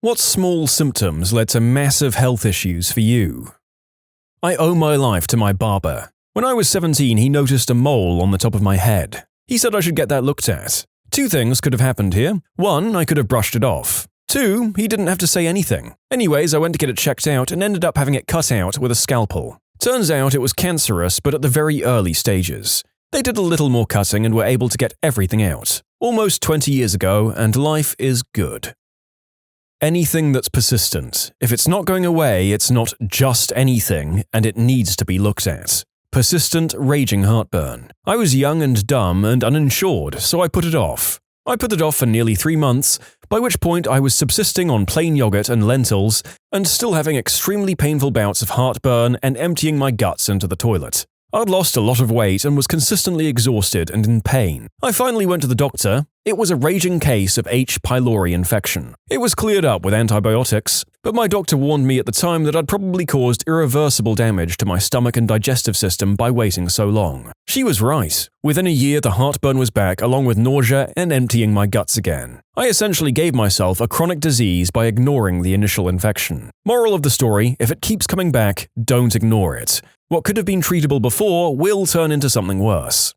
What small symptoms led to massive health issues for you? I owe my life to my barber. When I was 17, he noticed a mole on the top of my head. He said I should get that looked at. Two things could have happened here. One, I could have brushed it off. Two, he didn't have to say anything. Anyways, I went to get it checked out and ended up having it cut out with a scalpel. Turns out it was cancerous, but at the very early stages. They did a little more cutting and were able to get everything out. Almost 20 years ago, and life is good. Anything that's persistent. If it's not going away, it's not just anything, and it needs to be looked at. Persistent, raging heartburn. I was young and dumb and uninsured, so I put it off. I put it off for nearly 3 months, by which point I was subsisting on plain yogurt and lentils, and still having extremely painful bouts of heartburn and emptying my guts into the toilet. I'd lost a lot of weight and was consistently exhausted and in pain. I finally went to the doctor. It was a raging case of H. pylori infection. It was cleared up with antibiotics, but my doctor warned me at the time that I'd probably caused irreversible damage to my stomach and digestive system by waiting so long. She was right. Within a year, the heartburn was back along with nausea and emptying my guts again. I essentially gave myself a chronic disease by ignoring the initial infection. Moral of the story, if it keeps coming back, don't ignore it. What could have been treatable before will turn into something worse.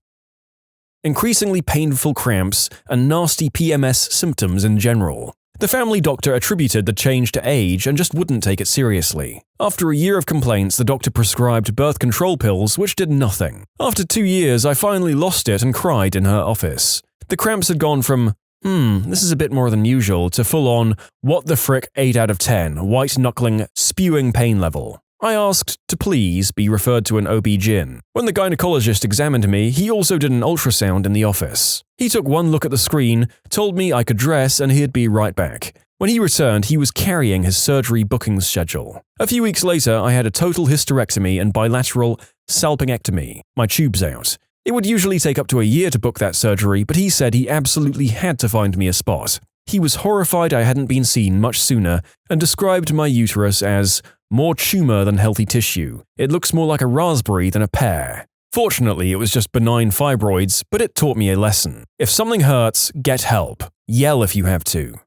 Increasingly painful cramps and nasty PMS symptoms in general. The family doctor attributed the change to age and just wouldn't take it seriously. After a year of complaints, the doctor prescribed birth control pills which did nothing. After 2 years, I finally lost it and cried in her office. The cramps had gone from, this is a bit more than usual, to full-on, what the frick 8 out of 10, white-knuckling, spewing pain level. I asked to please be referred to an OB-GYN. When the gynecologist examined me, he also did an ultrasound in the office. He took one look at the screen, told me I could dress, and he'd be right back. When he returned, he was carrying his surgery bookings schedule. A few weeks later, I had a total hysterectomy and bilateral salpingectomy, my tubes out. It would usually take up to a year to book that surgery, but he said he absolutely had to find me a spot. He was horrified I hadn't been seen much sooner and described my uterus as more tumor than healthy tissue. It looks more like a raspberry than a pear. Fortunately, it was just benign fibroids, but it taught me a lesson. If something hurts, get help. Yell if you have to.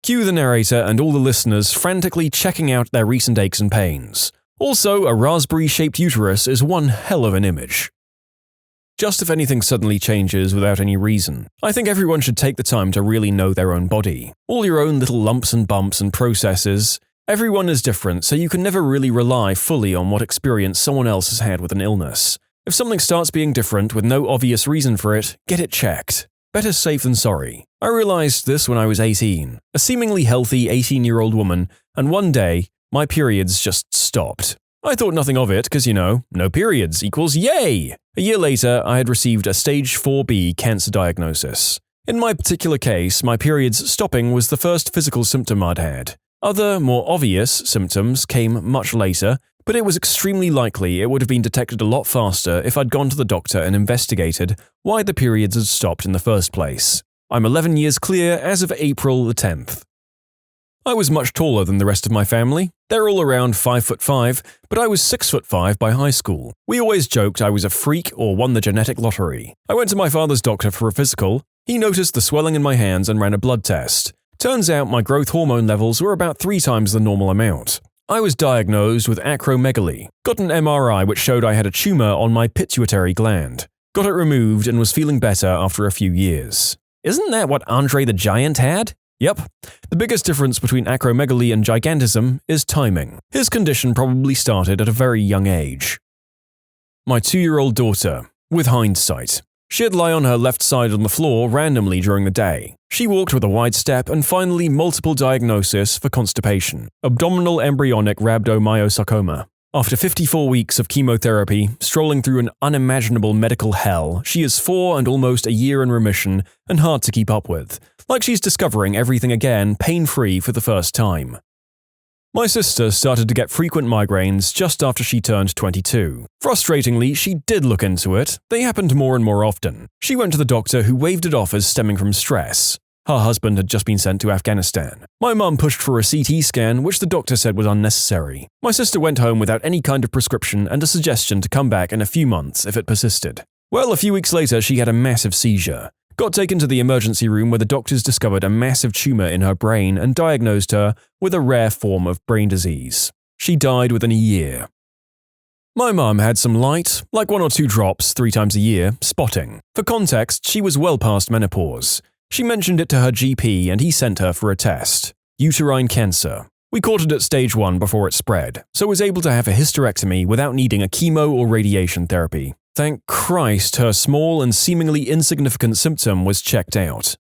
Cue the narrator and all the listeners frantically checking out their recent aches and pains. Also, a raspberry-shaped uterus is one hell of an image. Just if anything suddenly changes without any reason, I think everyone should take the time to really know their own body. All your own little lumps and bumps and processes. Everyone is different, so you can never really rely fully on what experience someone else has had with an illness. If something starts being different with no obvious reason for it, get it checked. Better safe than sorry. I realized this when I was 18, a seemingly healthy 18-year-old woman, and one day, my periods just stopped. I thought nothing of it because, no periods equals yay! A year later, I had received a stage 4B cancer diagnosis. In my particular case, my periods stopping was the first physical symptom I'd had. Other, more obvious symptoms came much later, but it was extremely likely it would have been detected a lot faster if I'd gone to the doctor and investigated why the periods had stopped in the first place. I'm 11 years clear as of April the 10th. I was much taller than the rest of my family. They're all around 5'5", but I was 6'5" by high school. We always joked I was a freak or won the genetic lottery. I went to my father's doctor for a physical. He noticed the swelling in my hands and ran a blood test. Turns out my growth hormone levels were about 3 times the normal amount. I was diagnosed with acromegaly. Got an MRI which showed I had a tumor on my pituitary gland. Got it removed and was feeling better after a few years. Isn't that what Andre the Giant had? Yep. The biggest difference between acromegaly and gigantism is timing. His condition probably started at a very young age. My 2-year-old daughter, with hindsight. She'd lie on her left side on the floor randomly during the day. She walked with a wide step and finally multiple diagnosis for constipation, abdominal embryonic rhabdomyosarcoma. After 54 weeks of chemotherapy, strolling through an unimaginable medical hell, she is 4 and almost a year in remission and hard to keep up with. Like she's discovering everything again, pain-free for the first time. My sister started to get frequent migraines just after she turned 22. Frustratingly, she did look into it. They happened more and more often. She went to the doctor who waved it off as stemming from stress. Her husband had just been sent to Afghanistan. My mum pushed for a CT scan, which the doctor said was unnecessary. My sister went home without any kind of prescription and a suggestion to come back in a few months if it persisted. Well, a few weeks later, she had a massive seizure. Got taken to the emergency room where the doctors discovered a massive tumor in her brain and diagnosed her with a rare form of brain disease. She died within a year. My mum had some light, like 1 or 2 drops 3 times a year, spotting. For context, she was well past menopause. She mentioned it to her GP and he sent her for a test. Uterine cancer. We caught it at stage 1 before it spread, so was able to have a hysterectomy without needing a chemo or radiation therapy. Thank Christ her small and seemingly insignificant symptom was checked out.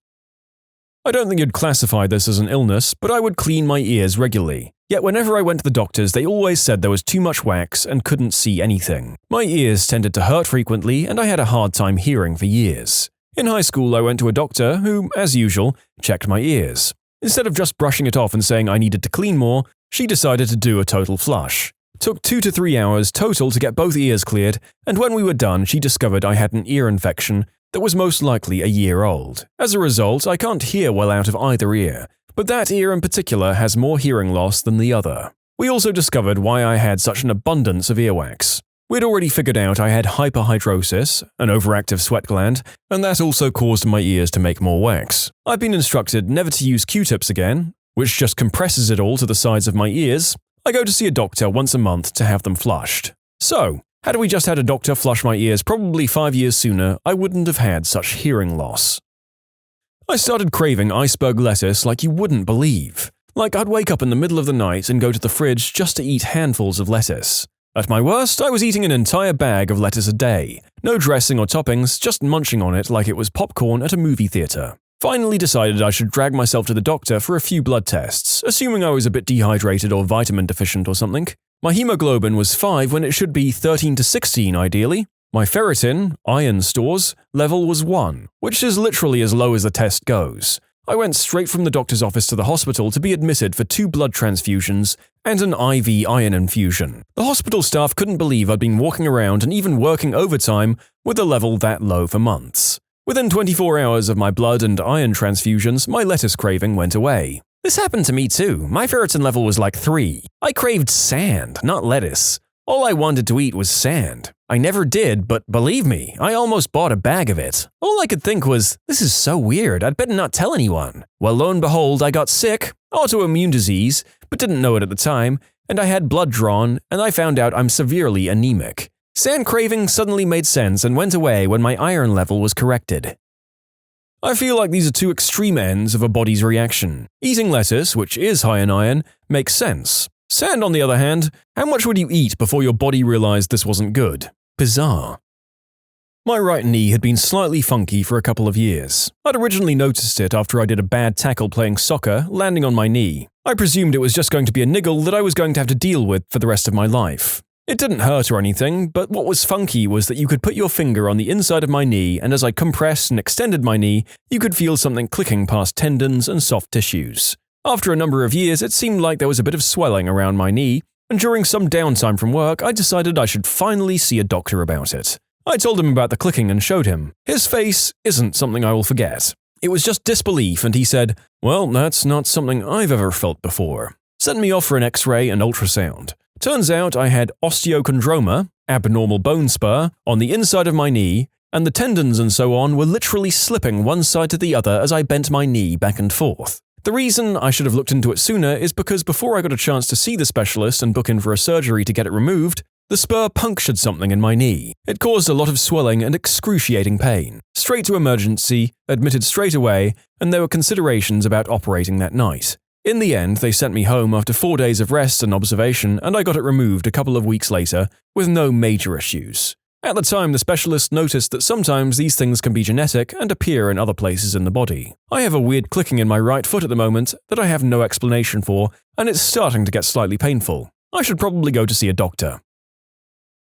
I don't think you'd classify this as an illness, but I would clean my ears regularly. Yet whenever I went to the doctors, they always said there was too much wax and couldn't see anything. My ears tended to hurt frequently and I had a hard time hearing for years. In high school, I went to a doctor who, as usual, checked my ears. Instead of just brushing it off and saying I needed to clean more, she decided to do a total flush. Took 2 to 3 hours total to get both ears cleared, and when we were done, she discovered I had an ear infection that was most likely a year old. As a result, I can't hear well out of either ear, but that ear in particular has more hearing loss than the other. We also discovered why I had such an abundance of earwax. We'd already figured out I had hyperhidrosis, an overactive sweat gland, and that also caused my ears to make more wax. I've been instructed never to use Q-tips again, which just compresses it all to the sides of my ears. I go to see a doctor once a month to have them flushed. So, had we just had a doctor flush my ears probably 5 years sooner, I wouldn't have had such hearing loss. I started craving iceberg lettuce like you wouldn't believe. Like I'd wake up in the middle of the night and go to the fridge just to eat handfuls of lettuce. At my worst, I was eating an entire bag of lettuce a day. No dressing or toppings, just munching on it like it was popcorn at a movie theater. Finally decided I should drag myself to the doctor for a few blood tests, assuming I was a bit dehydrated or vitamin deficient or something. My hemoglobin was 5 when it should be 13 to 16 ideally. My ferritin, iron stores, level was 1, which is literally as low as the test goes. I went straight from the doctor's office to the hospital to be admitted for 2 blood transfusions and an IV iron infusion. The hospital staff couldn't believe I'd been walking around and even working overtime with a level that low for months. Within 24 hours of my blood and iron transfusions, my lettuce craving went away. This happened to me too. My ferritin level was like 3. I craved sand, not lettuce. All I wanted to eat was sand. I never did, but believe me, I almost bought a bag of it. All I could think was, this is so weird, I'd better not tell anyone. Well, lo and behold, I got sick, autoimmune disease, but didn't know it at the time, and I had blood drawn, and I found out I'm severely anemic. Sand craving suddenly made sense and went away when my iron level was corrected. I feel like these are 2 extreme ends of a body's reaction. Eating lettuce, which is high in iron, makes sense. Sand, on the other hand, how much would you eat before your body realized this wasn't good? Bizarre. My right knee had been slightly funky for a couple of years. I'd originally noticed it after I did a bad tackle playing soccer, landing on my knee. I presumed it was just going to be a niggle that I was going to have to deal with for the rest of my life. It didn't hurt or anything, but what was funky was that you could put your finger on the inside of my knee, and as I compressed and extended my knee, you could feel something clicking past tendons and soft tissues. After a number of years, it seemed like there was a bit of swelling around my knee, and during some downtime from work, I decided I should finally see a doctor about it. I told him about the clicking and showed him. His face isn't something I will forget. It was just disbelief, and he said, "Well, that's not something I've ever felt before." Sent me off for an X-ray and ultrasound. Turns out I had osteochondroma, abnormal bone spur, on the inside of my knee, and the tendons and so on were literally slipping one side to the other as I bent my knee back and forth. The reason I should have looked into it sooner is because before I got a chance to see the specialist and book in for a surgery to get it removed, the spur punctured something in my knee. It caused a lot of swelling and excruciating pain. Straight to emergency, admitted straight away, and there were considerations about operating that night. In the end, they sent me home after 4 days of rest and observation, and I got it removed a couple of weeks later with no major issues. At the time, the specialist noticed that sometimes these things can be genetic and appear in other places in the body. I have a weird clicking in my right foot at the moment that I have no explanation for, and it's starting to get slightly painful. I should probably go to see a doctor.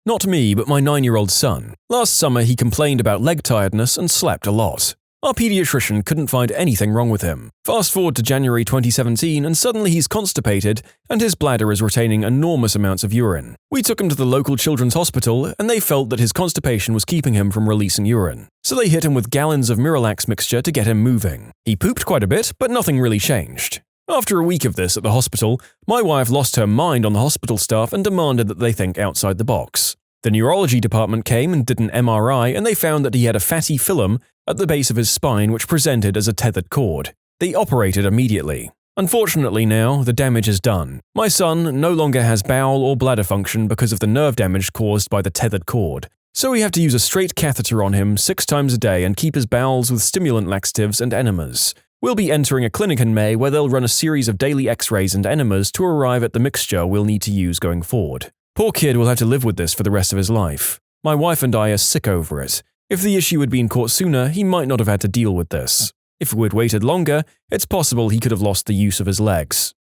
Not me, but my 9-year-old son. Last summer, he complained about leg tiredness and slept a lot. Our pediatrician couldn't find anything wrong with him. Fast forward to January 2017 and suddenly he's constipated and his bladder is retaining enormous amounts of urine. We took him to the local children's hospital and they felt that his constipation was keeping him from releasing urine. So they hit him with gallons of Miralax mixture to get him moving. He pooped quite a bit, but nothing really changed. After a week of this at the hospital, my wife lost her mind on the hospital staff and demanded that they think outside the box. The neurology department came and did an MRI, and they found that he had a fatty film at the base of his spine which presented as a tethered cord. They operated immediately. Unfortunately now, the damage is done. My son no longer has bowel or bladder function because of the nerve damage caused by the tethered cord. So we have to use a straight catheter on him 6 times a day and keep his bowels with stimulant laxatives and enemas. We'll be entering a clinic in May where they'll run a series of daily x-rays and enemas to arrive at the mixture we'll need to use going forward. Poor kid will have to live with this for the rest of his life. My wife and I are sick over it. If the issue had been caught sooner, he might not have had to deal with this. If we'd waited longer, it's possible he could have lost the use of his legs.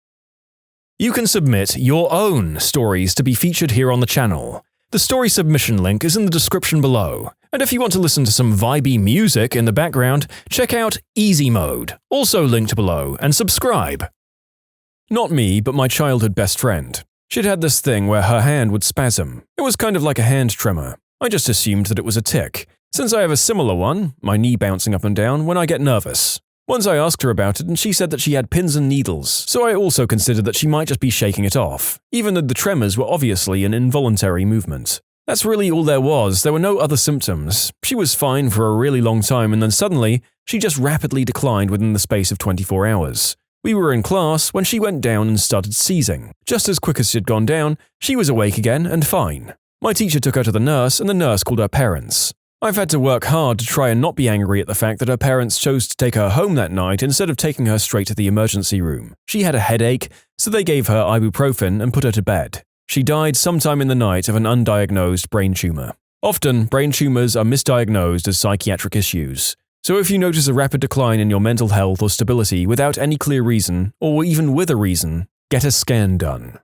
You can submit your own stories to be featured here on the channel. The story submission link is in the description below. And if you want to listen to some vibey music in the background, check out easymode, also linked below, and subscribe. Not me, but my childhood best friend. She'd had this thing where her hand would spasm. It was kind of like a hand tremor. I just assumed that it was a tic, since I have a similar one, my knee bouncing up and down, when I get nervous. Once I asked her about it and she said that she had pins and needles, so I also considered that she might just be shaking it off, even though the tremors were obviously an involuntary movement. That's really all there was. There were no other symptoms. She was fine for a really long time, and then suddenly, she just rapidly declined within the space of 24 hours. We were in class when she went down and started seizing. Just as quick as she'd gone down, she was awake again and fine. My teacher took her to the nurse, and the nurse called her parents. I've had to work hard to try and not be angry at the fact that her parents chose to take her home that night instead of taking her straight to the emergency room. She had a headache, so they gave her ibuprofen and put her to bed. She died sometime in the night of an undiagnosed brain tumor. Often, brain tumors are misdiagnosed as psychiatric issues. So if you notice a rapid decline in your mental health or stability without any clear reason, or even with a reason, get a scan done.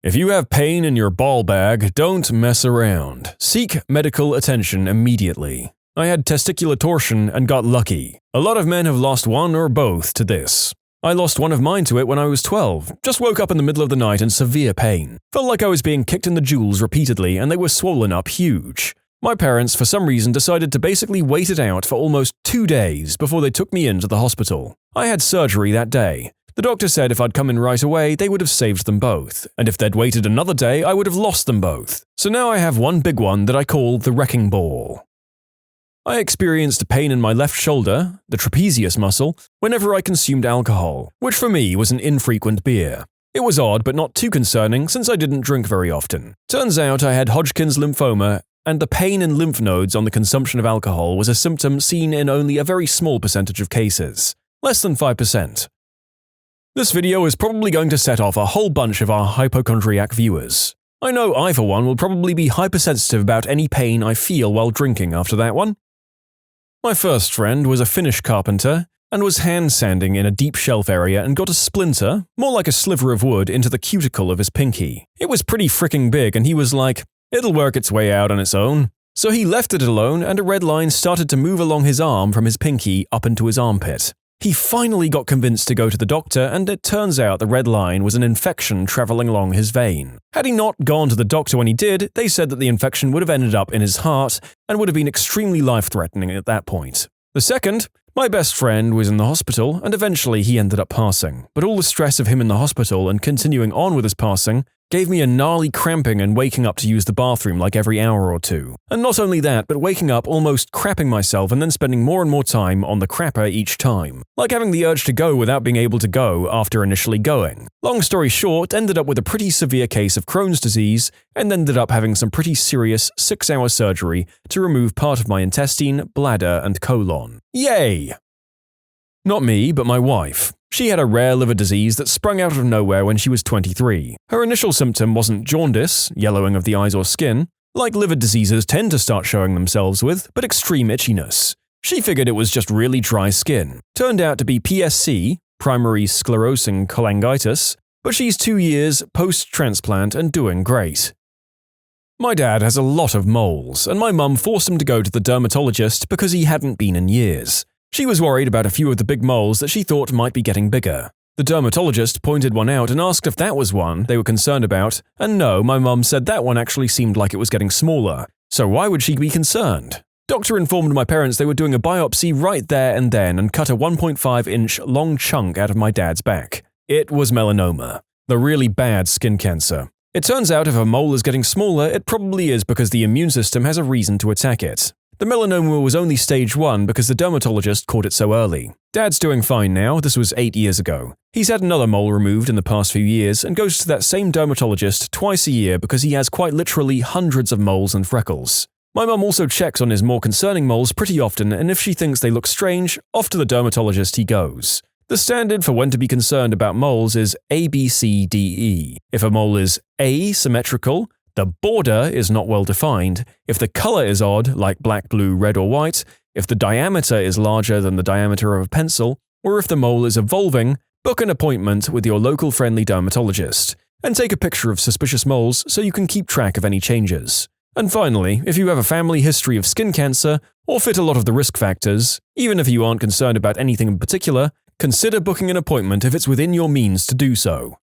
If you have pain in your ball bag, don't mess around. Seek medical attention immediately. I had testicular torsion and got lucky. A lot of men have lost one or both to this. I lost one of mine to it when I was 12. Just woke up in the middle of the night in severe pain. Felt like I was being kicked in the jewels repeatedly and they were swollen up huge. My parents, for some reason, decided to basically wait it out for almost 2 days before they took me into the hospital. I had surgery that day. The doctor said if I'd come in right away, they would have saved them both, and if they'd waited another day, I would have lost them both. So now I have one big one that I call the wrecking ball. I experienced pain in my left shoulder, the trapezius muscle, whenever I consumed alcohol, which for me was an infrequent beer. It was odd but not too concerning since I didn't drink very often. Turns out I had Hodgkin's lymphoma, and the pain in lymph nodes on the consumption of alcohol was a symptom seen in only a very small percentage of cases, less than 5%. This video is probably going to set off a whole bunch of our hypochondriac viewers. I know I, for one, will probably be hypersensitive about any pain I feel while drinking after that one. My first friend was a Finnish carpenter and was hand sanding in a deep shelf area and got a splinter, more like a sliver of wood, into the cuticle of his pinky. It was pretty freaking big and he was like, "It'll work its way out on its own." So he left it alone and a red line started to move along his arm from his pinky up into his armpit. He finally got convinced to go to the doctor, and it turns out the red line was an infection traveling along his vein. Had he not gone to the doctor when he did, they said that the infection would have ended up in his heart and would have been extremely life-threatening at that point. The second, my best friend was in the hospital, and eventually he ended up passing. But all the stress of him in the hospital and continuing on with his passing gave me a gnarly cramping and waking up to use the bathroom like every hour or two. And not only that, but waking up almost crapping myself and then spending more and more time on the crapper each time. Like having the urge to go without being able to go after initially going. Long story short, ended up with a pretty severe case of Crohn's disease and ended up having some pretty serious 6-hour surgery to remove part of my intestine, bladder, and colon. Yay! Not me, but my wife. She had a rare liver disease that sprung out of nowhere when she was 23. Her initial symptom wasn't jaundice, yellowing of the eyes or skin, like liver diseases tend to start showing themselves with, but extreme itchiness. She figured it was just really dry skin. Turned out to be PSC, primary sclerosing cholangitis, but she's 2 years post-transplant and doing great. My dad has a lot of moles, and my mum forced him to go to the dermatologist because he hadn't been in years. She was worried about a few of the big moles that she thought might be getting bigger. The dermatologist pointed one out and asked if that was one they were concerned about, and no, my mum said that one actually seemed like it was getting smaller, so why would she be concerned? Doctor informed my parents they were doing a biopsy right there and then and cut a 1.5-inch long chunk out of my dad's back. It was melanoma, the really bad skin cancer. It turns out if a mole is getting smaller, it probably is because the immune system has a reason to attack it. The melanoma was only stage 1 because the dermatologist caught it so early. Dad's doing fine now, this was 8 years ago. He's had another mole removed in the past few years and goes to that same dermatologist twice a year because he has quite literally hundreds of moles and freckles. My mum also checks on his more concerning moles pretty often, and if she thinks they look strange, off to the dermatologist he goes. The standard for when to be concerned about moles is ABCDE. If a mole is asymmetrical, the border is not well defined, if the color is odd, like black, blue, red, or white, if the diameter is larger than the diameter of a pencil, or if the mole is evolving, book an appointment with your local friendly dermatologist, and take a picture of suspicious moles so you can keep track of any changes. And finally, if you have a family history of skin cancer, or fit a lot of the risk factors, even if you aren't concerned about anything in particular, consider booking an appointment if it's within your means to do so.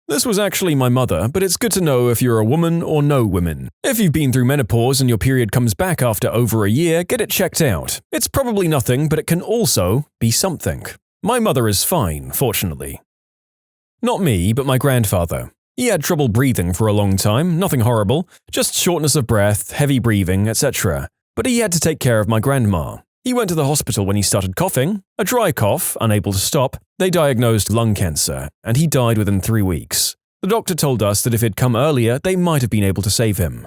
This was actually my mother, but it's good to know if you're a woman or no women. If you've been through menopause and your period comes back after over a year, get it checked out. It's probably nothing, but it can also be something. My mother is fine, fortunately. Not me, but my grandfather. He had trouble breathing for a long time, nothing horrible, just shortness of breath, heavy breathing, etc. But he had to take care of my grandma. He went to the hospital when he started coughing, a dry cough, unable to stop. They diagnosed lung cancer, and he died within 3 weeks. The doctor told us that if he'd come earlier, they might have been able to save him.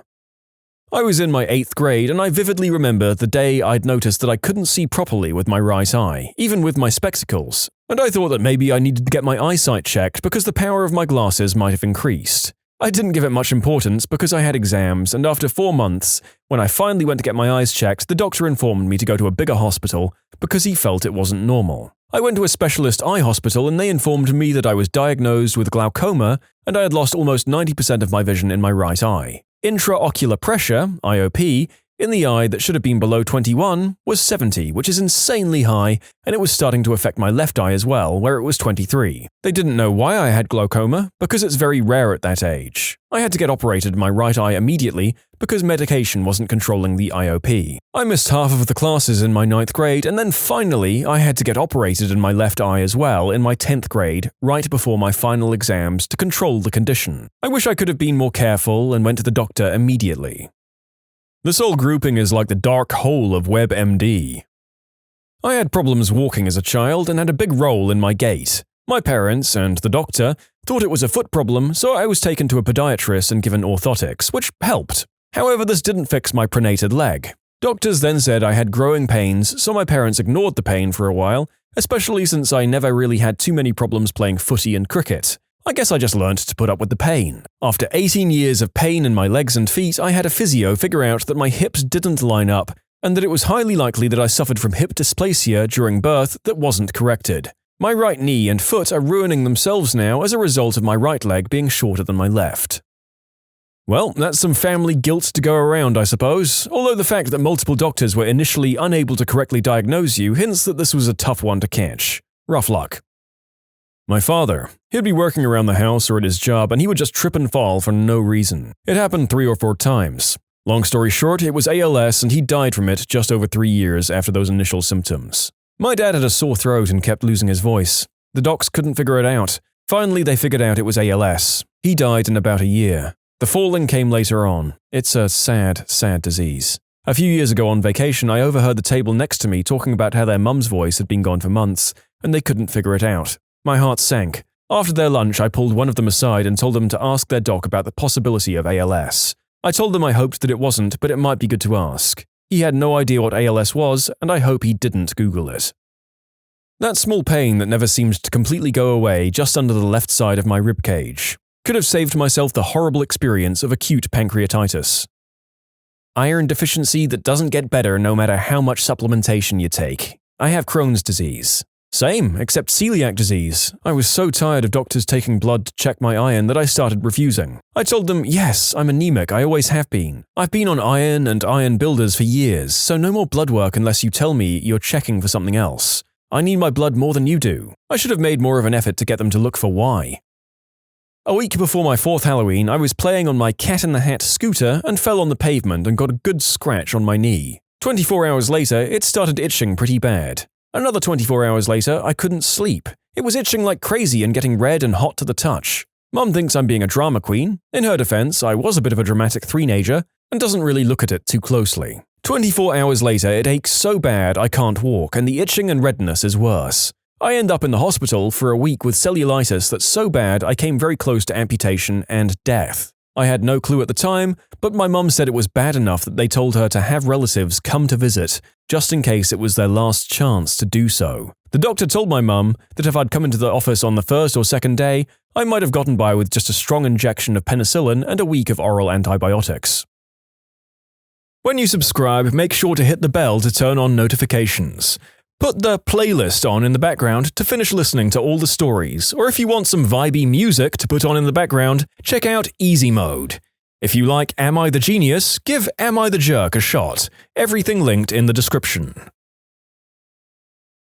I was in my 8th grade, and I vividly remember the day I'd noticed that I couldn't see properly with my right eye, even with my spectacles, and I thought that maybe I needed to get my eyesight checked because the power of my glasses might have increased. I didn't give it much importance because I had exams, and after 4 months, when I finally went to get my eyes checked, the doctor informed me to go to a bigger hospital because he felt it wasn't normal. I went to a specialist eye hospital and they informed me that I was diagnosed with glaucoma and I had lost almost 90% of my vision in my right eye. Intraocular pressure, IOP, in the eye that should have been below 21 was 70, which is insanely high, and it was starting to affect my left eye as well, where it was 23. They didn't know why I had glaucoma, because it's very rare at that age. I had to get operated in my right eye immediately because medication wasn't controlling the IOP. I missed half of the classes in my 9th grade, and then finally I had to get operated in my left eye as well in my 10th grade, right before my final exams to control the condition. I wish I could have been more careful and went to the doctor immediately. This whole grouping is like the dark hole of WebMD. I had problems walking as a child and had a big role in my gait. My parents and the doctor thought it was a foot problem, so I was taken to a podiatrist and given orthotics, which helped. However, this didn't fix my pronated leg. Doctors then said I had growing pains, so my parents ignored the pain for a while, especially since I never really had too many problems playing footy and cricket. I guess I just learned to put up with the pain. After 18 years of pain in my legs and feet, I had a physio figure out that my hips didn't line up and that it was highly likely that I suffered from hip dysplasia during birth that wasn't corrected. My right knee and foot are ruining themselves now as a result of my right leg being shorter than my left. Well, that's some family guilt to go around, I suppose, although the fact that multiple doctors were initially unable to correctly diagnose you hints that this was a tough one to catch. Rough luck. My father. He'd be working around the house or at his job and he would just trip and fall for no reason. It happened 3 or 4 times. Long story short, it was ALS and he died from it just over 3 years after those initial symptoms. My dad had a sore throat and kept losing his voice. The docs couldn't figure it out. Finally, they figured out it was ALS. He died in about a year. The falling came later on. It's a sad, sad disease. A few years ago on vacation, I overheard the table next to me talking about how their mum's voice had been gone for months and they couldn't figure it out. My heart sank. After their lunch, I pulled one of them aside and told them to ask their doc about the possibility of ALS. I told them I hoped that it wasn't, but it might be good to ask. He had no idea what ALS was, and I hope he didn't Google it. That small pain that never seemed to completely go away just under the left side of my ribcage could have saved myself the horrible experience of acute pancreatitis. Iron deficiency that doesn't get better no matter how much supplementation you take. I have Crohn's disease. Same, except celiac disease. I was so tired of doctors taking blood to check my iron that I started refusing. I told them, yes, I'm anemic, I always have been. I've been on iron and iron builders for years, so no more blood work unless you tell me you're checking for something else. I need my blood more than you do. I should have made more of an effort to get them to look for why. A week before my 4th Halloween, I was playing on my Cat in the Hat scooter and fell on the pavement and got a good scratch on my knee. 24 hours later, it started itching pretty bad. Another 24 hours later, I couldn't sleep. It was itching like crazy and getting red and hot to the touch. Mum thinks I'm being a drama queen. In her defense, I was a bit of a dramatic three-nager and doesn't really look at it too closely. 24 hours later, it aches so bad I can't walk, and the itching and redness is worse. I end up in the hospital for a week with cellulitis that's so bad I came very close to amputation and death. I had no clue at the time, but my mum said it was bad enough that they told her to have relatives come to visit, just in case it was their last chance to do so. The doctor told my mum that if I'd come into the office on the first or second day, I might have gotten by with just a strong injection of penicillin and a week of oral antibiotics. When you subscribe, make sure to hit the bell to turn on notifications. Put the playlist on in the background to finish listening to all the stories, or if you want some vibey music to put on in the background, check out easymode. If you like Am I the Genius, give Am I the Jerk a shot. Everything linked in the description.